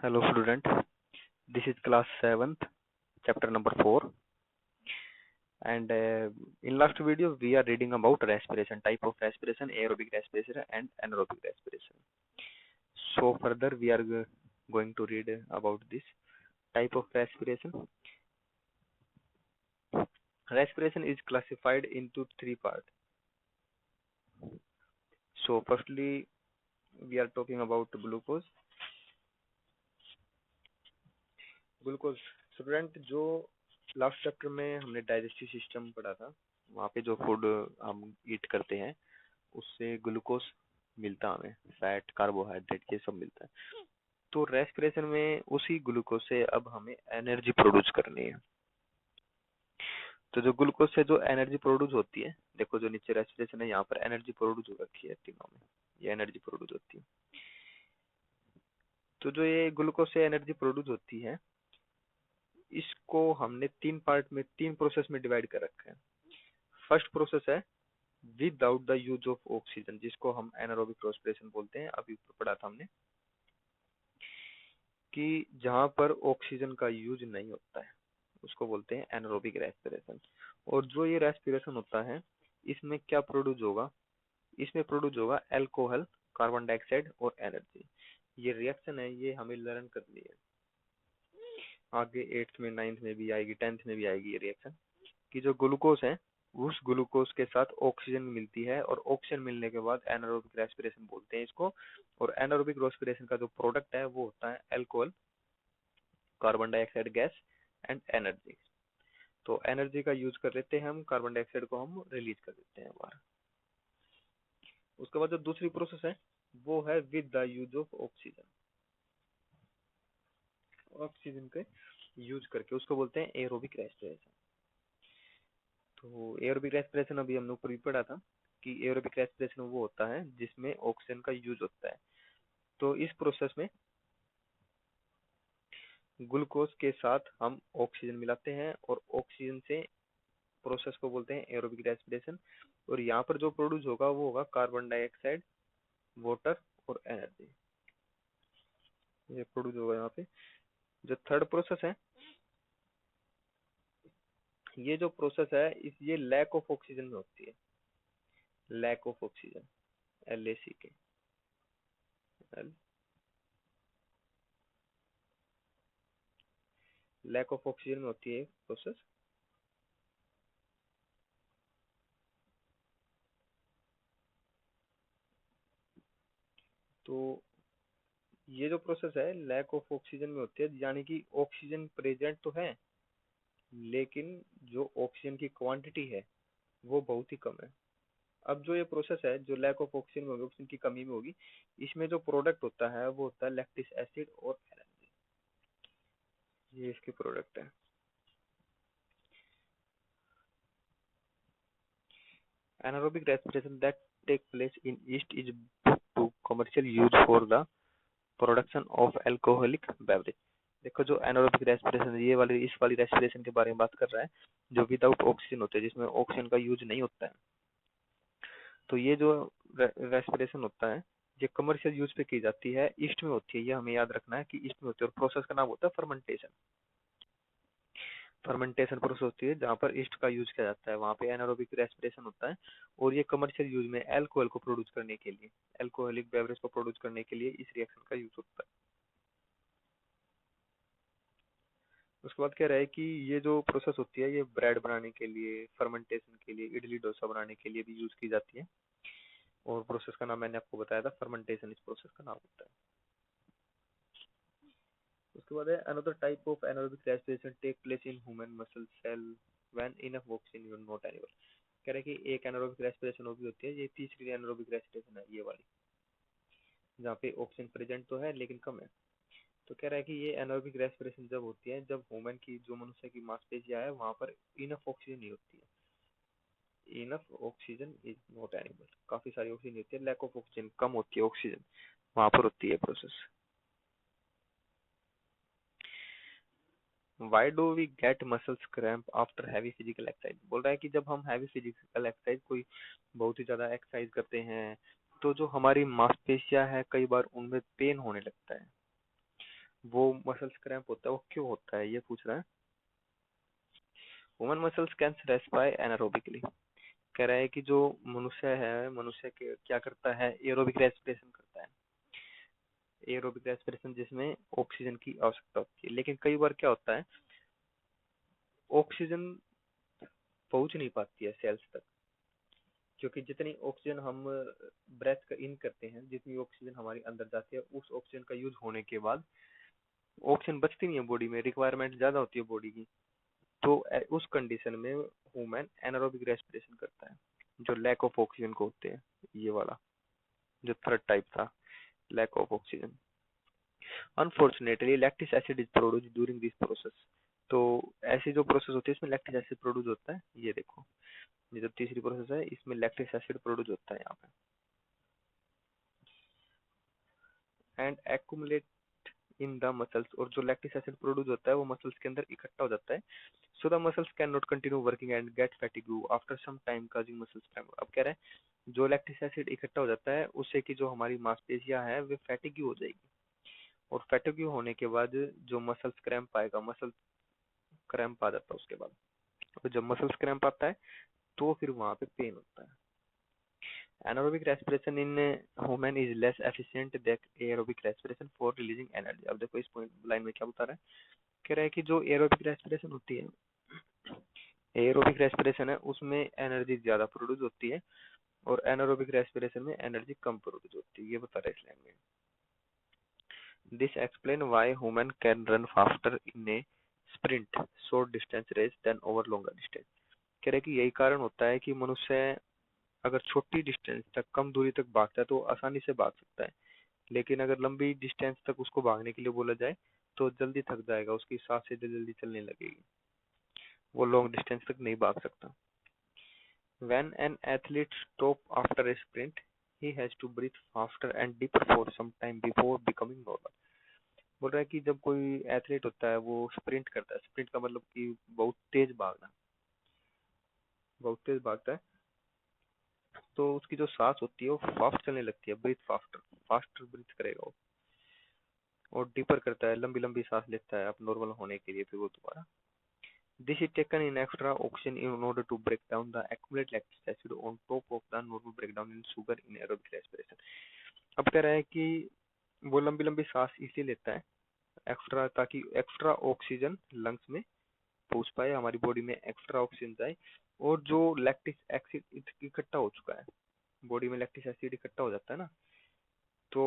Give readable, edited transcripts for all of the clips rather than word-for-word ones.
Hello student, this is class 7th, chapter number 4, and in last video we are reading about respiration, type of respiration, aerobic respiration and anaerobic respiration. So further we are going to read about this type of respiration. Respiration is classified into three parts. So firstly we are talking about glucose. Student जो last chapter में हमने digestive system पढ़ा था, वहाँ पे जो food हम ईट करते हैं उससे ग्लूकोज मिलता है, हमें फैट, कार्बोहाइड्रेट ये सब मिलता है। तो रेस्पिरेशन में उसी ग्लूकोज से अब हमें एनर्जी प्रोड्यूस करनी है। तो जो ग्लूकोज से जो एनर्जी प्रोड्यूस होती है, देखो जो नीचे रेस्पिरेशन है यहाँ पर एनर्जी प्रोड्यूस हो रखी है तीनों में, ये एनर्जी प्रोड्यूस होती है। तो जो ये ग्लूकोज से एनर्जी प्रोड्यूस होती है इसको हमने तीन पार्ट में, तीन प्रोसेस में डिवाइड कर रखा है। फर्स्ट प्रोसेस है without the use of oxygen, जिसको हम एनारोबिक रेस्पिरेशन बोलते हैं। अभी पढ़ा था हमने कि जहां पर ऑक्सीजन का यूज नहीं होता है उसको बोलते हैं एनारोबिक रेस्पिरेशन। और जो ये रेस्पिरेशन होता है इसमें क्या प्रोड्यूस होगा, इसमें प्रोड्यूस होगा अल्कोहल, कार्बन डाइऑक्साइड और एनर्जी। ये रिएक्शन है, ये हमें लर्न करनी है, आगे 8th में, 9th में भी आएगी, 10th में भी आएगी ये रिएक्शन। कि जो ग्लूकोज है उस ग्लूकोज के साथ ऑक्सीजन मिलती है और ऑक्सीजन मिलने के बाद एनारोबिक रेस्पिरेशन बोलते हैं इसको। और एनारोबिक रेस्पिरेशन का जो प्रोडक्ट है वो होता है alcohol, carbon dioxide gas and energy. तो एनर्जी का यूज कर लेते हैं हम, कार्बन डाइऑक्साइड को हम रिलीज कर देते हैं बाहर। उसके बाद जो दूसरी प्रोसेस है वो है with the use of oxygen, oxygen के यूज करके, उसको बोलते हैं एरोबिक रेस्पिरेशन। तो एरोबिक रेस्पिरेशन अभी हम लोग पढ़ा था कि एरोबिक रेस्पिरेशन वो होता है जिसमें ऑक्सीजन का यूज होता है। तो इस प्रोसेस में ग्लूकोज के साथ हम ऑक्सीजन मिलाते हैं और ऑक्सीजन से प्रोसेस को बोलते हैं एरोबिक रेस्पिरेशन। और यहाँ पर जो प्रोड्यूस होगा वो होगा कार्बन डाइऑक्साइड, वाटर और एनर्जी, ये प्रोड्यूस होगा यहाँ पे। जो थर्ड प्रोसेस है, ये जो प्रोसेस है ये लैक ऑफ ऑक्सीजन में होती है, lack of oxygen, LACK, lack of oxygen में होती है प्रोसेस। तो ये जो प्रोसेस है लैक ऑफ ऑक्सीजन में होती है, यानी कि ऑक्सीजन प्रेजेंट तो है लेकिन जो ऑक्सीजन की क्वांटिटी है वो बहुत ही कम है। अब जो ये प्रोसेस है जो लैक ऑफ ऑक्सीजन में होगी, ऑक्सीजन की कमी में होगी, इसमें जो प्रोडक्ट होता है वो होता है लैक्टिक एसिड और एनर्जी, ये इसके प्रोडक्ट है। Anaerobic respiration that take place in yeast is put to commercial use for the production of alcoholic beverage। देखो जो एनारोबिक रेस्पिरेशन, ये वाली, इस वाली रेस्पिरेशन के बारे में बात कर रहा है जो विदाउट ऑक्सीजन होता है, जिसमें ऑक्सीजन का यूज नहीं होता है। तो ये जो रेस्पिरेशन होता है ये कमर्शियल यूज पे की जाती है, ईस्ट में होती है, ये हमें याद रखना है कि ईस्ट में होती है। और प्रोसेस का नाम होता है फर्मेंटेशन। फर्मेंटेशन प्रोसेस होती है जहाँ पर ईस्ट का यूज किया जाता है, वहाँ पे एनारोबिक रेस्पिरेशन होता है। और ये कमर्शियल यूज में अल्कोहल को प्रोड्यूस करने के लिए, अल्कोहलिक बेवरेज को प्रोड्यूस करने के लिए इस रिएक्शन का यूज होता है। उसके बाद कह रहा है कि ये जो प्रोसेस होती है ये ब्रेड बनाने के लिए, फर्मेंटेशन के लिए, इडली डोसा बनाने के लिए भी यूज की जाती है। और प्रोसेस का नाम मैंने आपको बताया था, फर्मेंटेशन इस प्रोसेस का नाम होता है। उसके बाद है another type of anaerobic respiration take place in human muscle cell when enough oxygen is not available. कह रहे हैं कि एक एनारोबिक रेस्पिरेशन वो भी होती है, ये तीसरी एनारोबिक रेस्पिरेशन है ये वाली, जहाँ पे ऑक्सीजन प्रेजेंट तो है लेकिन कम है। तो कह रहा है कि ये एनारोबिक रेस्पिरेशन जब होती है जब ह्यूमन की, जो मनुष्य की मांसपेशियां है वहां पर इनफ ऑक्सीजन नहीं होती है, enough oxygen is not available, काफी सारी ऑक्सीजन होती है, लैक ऑफ ऑक्सीजन, कम होती है ऑक्सीजन, वहां पर होती है process. Why do we get muscles cramp after heavy physical exercise? बोल रहा है कि जब हम हैवी फिजिकल एक्सरसाइज, कोई बहुत ही ज्यादा एक्सरसाइज करते हैं तो जो हमारी मांसपेशियां है कई बार उनमें पेन होने लगता है। वो मसल्स क्रैम्प होता है वो क्यों होता है, ये पूछ रहा है। Human muscles can respire anaerobically, कह रहा है कि जो मनुष्य है, मनुष्य के क्या करता है, एरोबिक रेस्पिरेशन करता है। एरोबिक रेस्पिरेशन जिसमें ऑक्सीजन की आवश्यकता होती है, लेकिन कई बार क्या होता है, ऑक्सीजन पहुंच नहीं पाती है सेल्स तक, क्योंकि जितनी ऑक्सीजन हम ब्रेथ का इन करते हैं, जितनी ऑक्सीजन हमारे अंदर जाती है, उस ऑक्सीजन का यूज होने के बाद ऑक्सीजन बचती नहीं है बॉडी में, रिक्वायरमेंट ज्यादा होती है बॉडी की। तो उस कंडीशन में ह्यूमन एनारोबिक रेस्पिरेशन करता है, जो लैक ऑफ ऑक्सीजन को होते हैं, ये वाला जो थर्ड टाइप था, lack of oxygen. Unfortunately lactic acid is produce during this process. तो ऐसी जो प्रोसेस होती है इसमें लैक्टिक एसिड प्रोड्यूस होता है, ये देखो, ये जो तीसरी प्रोसेस है इसमें लैक्टिक एसिड प्रोड्यूस होता है यहाँ पे, and accumulate in the muscles, और जो लैक्टिक एसिड प्रोड्यूस होता है वो मसल्स के अंदर इकट्ठा हो जाता है। So the muscles can not continue working and get fatigue after some time causing muscles spasm. अब कह रहे हैं जो लैक्टिक एसिड इकट्ठा हो जाता है उससे कि जो हमारी मांसपेशियां हैं वे फैटिग्यू हो जाएगी, और फैटिग्यू होने के बाद जो मसल्स क्रैम्प आएगा, मसल क्रैम्प आ जाता है उसके बाद, और जब मसल्स क्रैम्प आता है तो फिर वहां पे पेन होता है। anaerobic respiration in human is less efficient than aerobic respiration for releasing energy। अब देखो इस पॉइंट लाइन में क्या बता रहा है, कह रहा है कि जो एरोबिक रेस्पिरेशन होती है, एरोबिक रेस्पिरेशन है उसमें एनर्जी ज्यादा प्रोड्यूस होती है, और एनारोबिक रेस्पिरेशन में एनर्जी कम प्रोड्यूस होती है, ये बता रहा है इस लाइन में। This explain why human can run faster in a sprint short distance race than over longer distance. कह रहे हैं कि यही कारण होता है कि मनुष्य अगर छोटी डिस्टेंस तक, कम दूरी तक भागता है तो आसानी से भाग सकता है, लेकिन अगर लंबी डिस्टेंस तक उसको भागने के लिए बोला जाए तो जल्दी थक जाएगा, उसकी सांसें जल्दी चलने लगेगी, वो लॉन्ग डिस्टेंस तक नहीं भाग सकता। When an athlete stops after a sprint, he has to breathe faster and deeper for some time before becoming normal। बोल रहा है कि जब कोई एथलीट होता है वो स्प्रिंट करता है, स्प्रिंट का मतलब कि बहुत तेज भागना, बहुत तेज भागता है, तो उसकी जो सांस होती है वो फास्ट चलने लगती है, ब्रीथ फास्टर, फास्टर ब्रीथ करेगा वो, और डीपर करता है, लंबी लंबी सांस लेता है अब नॉर्मल होने के लिए, फिर वो दोबारा। This is taken in extra oxygen in order to break down the accumulated lactic acid on top of the normal breakdown in sugar in aerobic respiration। अब कह रहा है कि वो लंबी लंबी सांस इसलिए लेता है एक्स्ट्रा, ताकि एक्स्ट्रा ऑक्सीजन लंग्स में पहुंच पाए, हमारी बॉडी में एक्स्ट्रा ऑक्सीजन जाए, और जो लैक्टिक एसिड इकट्ठा हो चुका है बॉडी में, लैक्टिक एसिड इकट्ठा हो जाता है ना, तो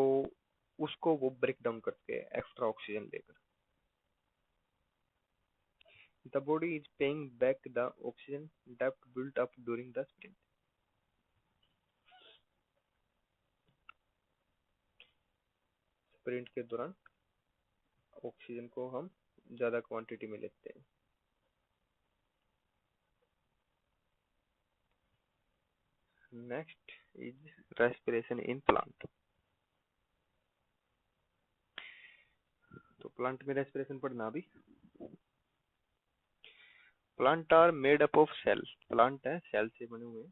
उसको वो ब्रेक डाउन करते हैं एक्स्ट्रा ऑक्सीजन लेकर। The body is paying back the oxygen डेप्ट built up during the sprint. Sprint के दौरान ऑक्सीजन को हम ज्यादा क्वांटिटी में लेते हैं। Next is respiration in plant. तो प्लांट में रेस्पिरेशन पढ़ना अभी। Plant are made up of cell, plant है सेल से बने हुए,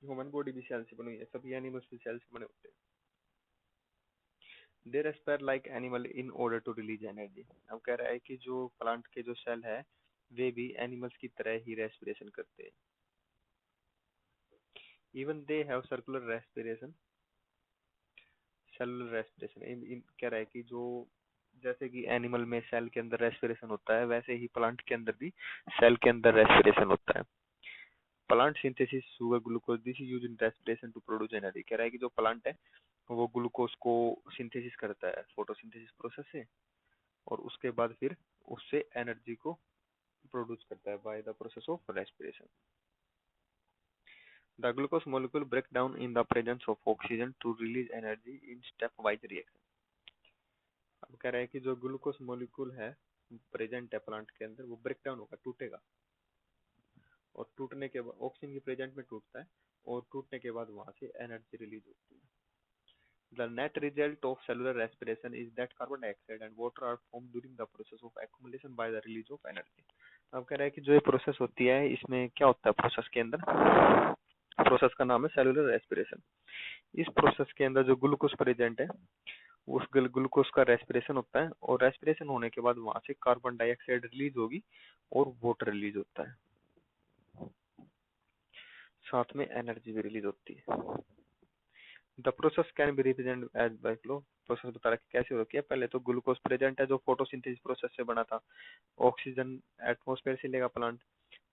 ह्यूमन बॉडी भी सेल से बनी हुई है, सभी एनिमल्स भी सेल से बने होते हैं। They respire like animal in order to release energy. अब कह रहा है कि जो प्लांट के जो सेल है वे भी एनिमल्स की तरह ही रेस्पिरेशन करते हैं। Even they have circular respiration, cellular respiration. कह रहा है कि जो जैसे कि एनिमल में सेल के अंदर रेस्पिरेशन होता है, वैसे ही प्लांट के अंदर भी सेल के अंदर रेस्पिरेशन होता है। Plant synthesis sugar glucose this is used in respiration to produce energy. कह रहा है कि जो प्लांट है वो ग्लूकोज को सिंथेसिस करता है फोटोसिंथेसिस प्रोसेस से, और उसके बाद फिर उससे एनर्जी को प्रोड्यूस करता है by the process of respiration. The glucose molecule break down in the presence of oxygen to release energy in stepwise reaction। अब कह रहा है कि जो ग्लूकोज मोलिक्यूल है प्रेजेंट है प्लांट के अंदर, वो ब्रेक डाउन होगा, टूटेगा, और टूटने के बाद ऑक्सीजन की प्रेजेंट में टूटता है, और टूटने के बाद वहां से एनर्जी रिलीज होती है। The net result of cellular respiration is that carbon dioxide and water are formed during the process of accumulation by the release of energy। अब कह रहा है कि जो ये प्रोसेस होती है इसमें क्या होता है, प्रोसेस के अंदर, प्रोसेस का नाम है सेलुलर रेस्पिरेशन। इस प्रोसेस के अंदर जो ग्लूकोज प्रेजेंट है उस ग्लूकोज का रेस्पिरेशन होता है, और रेस्पिरेशन होने के बाद वहां से कार्बन डाइऑक्साइड रिलीज होगी और वाटर रिलीज होता है, साथ में एनर्जी भी रिलीज होती है। The process can be represent as by flow. Process बता रहा है कैसे होती है। पहले तो ग्लूकोज प्रेजेंट है जो फोटोसिंथेसिस प्रोसेस से बना था, ऑक्सीजन एटमॉस्फेयर से लेगा प्लांट,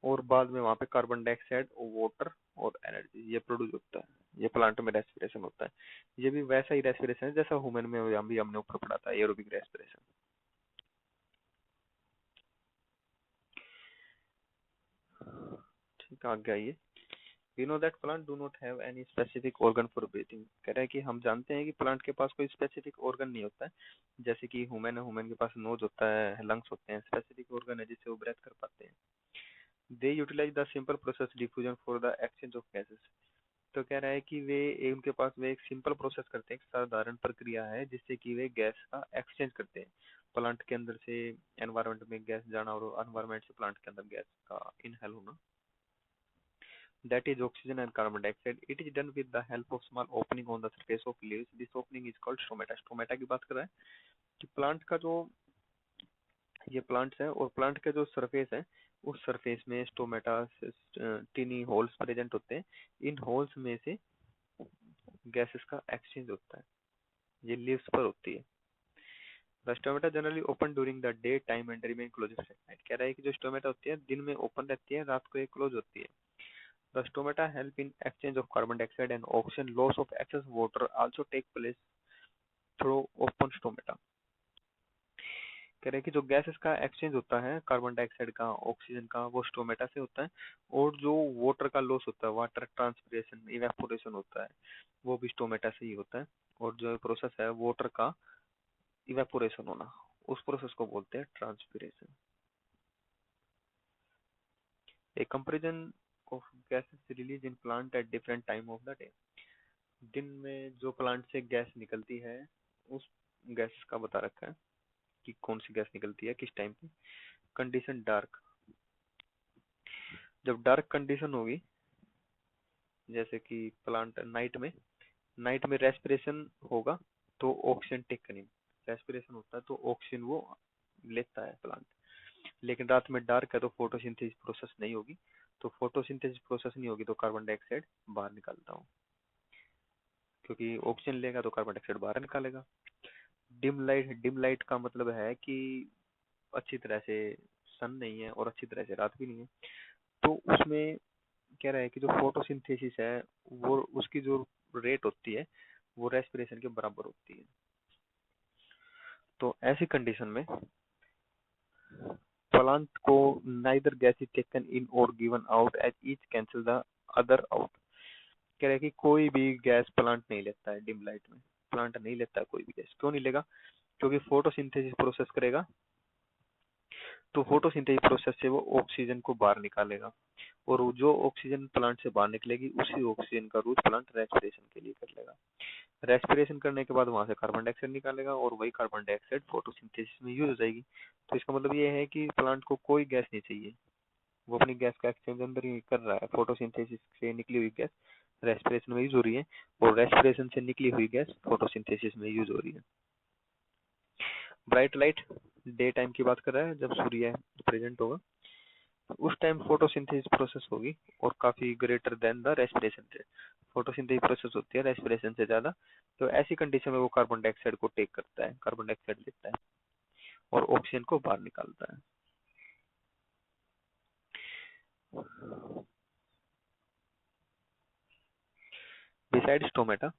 और बाद में वहां पे कार्बन डाइऑक्साइड, वाटर और एनर्जी ये प्रोड्यूस होता है। ये प्लांट में रेस्पिरेशन होता है। ये भी वैसा ही रेस्पिरेशन है जैसा ह्यूमन में हमने ऊपर पढ़ा था, एरोबिक रेस्पिरेशन। ठीक है, आगे आइए। We know that plant do not have any specific organ for breathing। कह रहा है कि हम जानते हैं कि प्लांट के पास कोई स्पेसिफिक ऑर्गन नहीं होता है। जैसे कि ह्यूमन है, ह्यूमन के पास नोज होता है, लंग्स होते हैं, स्पेसिफिक ऑर्गन है जिससे वो ब्रेथ कर पाते हैं। They utilise the simple process diffusion for the exchange of gases. तो कह रहा है कि उनके पास वे एक सिंपल प्रोसेस करते हैं, एक साधारण प्रक्रिया है जिससे कि वे गैस का एक्सचेंज करते हैं। प्लांट के अंदर से एनवायरनमेंट में गैस जाना और एनवायरनमेंट से प्लांट के अंदर गैस का इनहेल होना, that is oxygen and carbon dioxide। It is done with the help of small opening on the surface of leaves। This opening is called stomata। Stomata की बात कर रहा है कि प्लांट का जो ये प्लांट्स है, और प्लांट का जो सरफेस है उस सरफेस में स्टोमेटा टिनी होल्स प्रेजेंट होते हैं। इन होल्स में से गैसेस का एक्सचेंज होता है, ये लीव्स पर होती है। The stomata generally open during the day time and remain close at night. कह रहा है कि जो स्टोमेटा होती है दिन में ओपन रहती है, रात को ये क्लोज होती है। The stomata help in exchange of carbon dioxide and oxygen। Loss of excess water also take place through open stomata। कह रहे हैं कि जो गैसेस का एक्सचेंज होता है, कार्बन डाइऑक्साइड का, ऑक्सीजन का, वो स्टोमेटा से होता है। और जो वाटर का लॉस होता है, वाटर ट्रांसपिरेशन, इवेपोरेशन होता है, वो भी स्टोमेटा से ही होता है। और जो प्रोसेस है वाटर का इवेपोरेशन होना, उस प्रोसेस को बोलते हैं transpiration. A comparison of gases release in plant at different time of the day. दिन में जो प्लांट से गैस निकलती है, उस गैस का बता रखा है कि कौन सी गैस निकलती है किस टाइम पे। कंडीशन डार्क, जब डार्क कंडीशन होगी, जैसे कि प्लांट नाइट में रेस्पिरेशन होगा तो ऑक्सीजन टेक करेंगे, रेस्पिरेशन होता है तो ऑक्सीजन वो लेता है प्लांट। लेकिन रात में डार्क है तो फोटोसिंथेसिस प्रोसेस नहीं होगी, तो फोटोसिंथेसिस प्रोसेस नहीं होगी तो कार्बन डाइऑक्साइड बाहर निकालता हूँ, क्योंकि ऑक्सीजन लेगा तो कार्बन डाइऑक्साइड बाहर निकालेगा। डिम लाइट का मतलब है कि अच्छी तरह से सन नहीं है और अच्छी तरह से रात भी नहीं है, तो उसमें कह रहा है कि जो फोटोसिंथेसिस है वो उसकी जो रेट होती है वो रेस्पिरेशन के बराबर होती है। तो ऐसी कंडीशन में प्लांट को neither gas is taken in और given out as each cancel the other out. कह रहा है कि कोई भी गैस प्लांट नहीं लेता है डिम लाइट में, प्लांट नहीं लेता है कोई भी गैस। क्यों नहीं लेगा? क्योंकि फोटोसिंथेसिस प्रोसेस करेगा तो फोटोसिंथेसिस प्रोसेस से वो ऑक्सीजन को बाहर निकालेगा, और जो ऑक्सीजन प्लांट से बाहर निकलेगी उसी ऑक्सीजन का यूज प्लांट रेस्पिरेशन के लिए कर लेगा। रेस्पिरेशन करने के बाद वहां से कार्बन डाइऑक्साइड निकालेगा और वही कार्बन डाइऑक्साइड फोटोसिंथेसिस में यूज हो जाएगी। तो इसका मतलब ये है कि प्लांट को कोई गैस नहीं चाहिए, वो अपनी गैस का एक्सचेंज अंदर ही कर रहा है। फोटोसिंथेसिस से निकली हुई गैस रेस्पिरेशन में यूज हो रही है, और रेस्पिरेशन से निकली हुई गैस फोटोसिंथेसिस में यूज हो रही है। ब्राइट लाइट डे टाइम की बात कर रहा है, जब सूर्य प्रेजेंट होगा उस टाइम फोटोसिंथेसिस प्रोसेस होगी और काफी greater than the respiration rate. Photosynthesis process होती है रेस्पिरेशन से ज्यादा, तो ऐसी कंडीशन में वो कार्बन डाइऑक्साइड को टेक करता है, कार्बन डाइऑक्साइड लेता है और ऑक्सीजन को बाहर निकालता है। Besides stomata,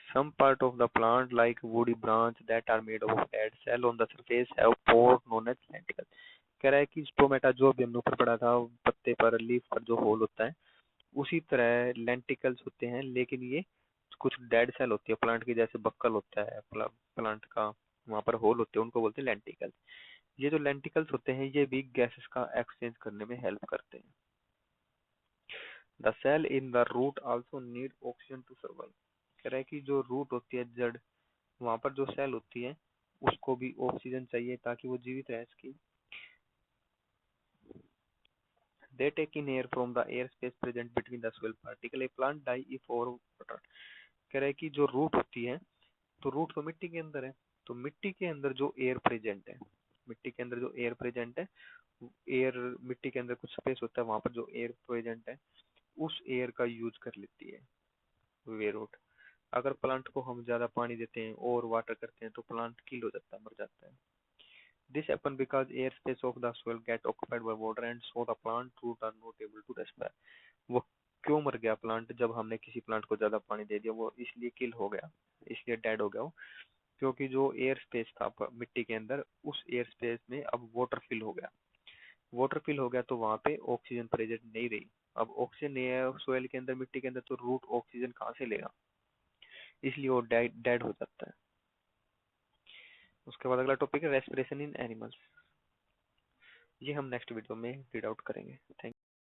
some part of the plant like woody branch that are made of dead cell on the surface have pore known as lenticles। कह रहा है कि स्टोमेटा जो भी हमने ऊपर पढ़ा था, पत्ते पर लीफ पर जो होल होता है उसी तरह लेंटिकल्स होते हैं, लेकिन ये कुछ डेड सेल होती है प्लांट की, जैसे बक्कल होता है प्लांट का, वहां पर होल होते हैं, उनको बोलते हैं लेंटिकल्स। ये जो लेंटिकल्स होते हैं ये भी गैसेस का एक्सचेंज करने में हेल्प करते हैं। The cell in the root also need oxygen to survive. कह रहा है कि जो रूट होती है, जड़, वहां पर जो सेल होती है उसको भी ऑक्सीजन चाहिए ताकि वो जीवित रह सके। They take in air from the air space present between the soil particle। A plant die if over water। कह रहा है कि जो रूट होती है तो रूट तो मिट्टी के अंदर है, तो मिट्टी के अंदर जो एयर प्रेजेंट है, मिट्टी के अंदर जो एयर प्रेजेंट है, एयर, मिट्टी के अंदर कुछ स्पेस होता है, वहां पर जो एयर प्रेजेंट है उस एयर का यूज कर लेती है वे रूट। अगर प्लांट को हम ज्यादा पानी देते हैं और वाटर करते हैं तो प्लांट किल हो जाता है, मर जाता है। This happen because air space of the soil get occupied by water and so the plant root are not able to respire. वो क्यों मर गया प्लांट, जब हमने किसी प्लांट को ज्यादा पानी दे दिया, वो इसलिए किल हो गया, इसलिए डेड हो गया वो, क्योंकि जो एयर स्पेस था मिट्टी के अंदर, उस एयर स्पेस में अब वाटर फिल हो गया। वाटर फिल हो गया तो वहां पे ऑक्सीजन प्रेजेंट नहीं रही। अब ऑक्सीजन नहीं है सोयल के अंदर, मिट्टी के अंदर, तो रूट ऑक्सीजन कहाँ से लेगा, इसलिए वो डेड डेड हो जाता है। उसके बाद अगला टॉपिक है रेस्पिरेशन इन एनिमल्स। ये हम नेक्स्ट वीडियो में रीड आउट करेंगे। थैंक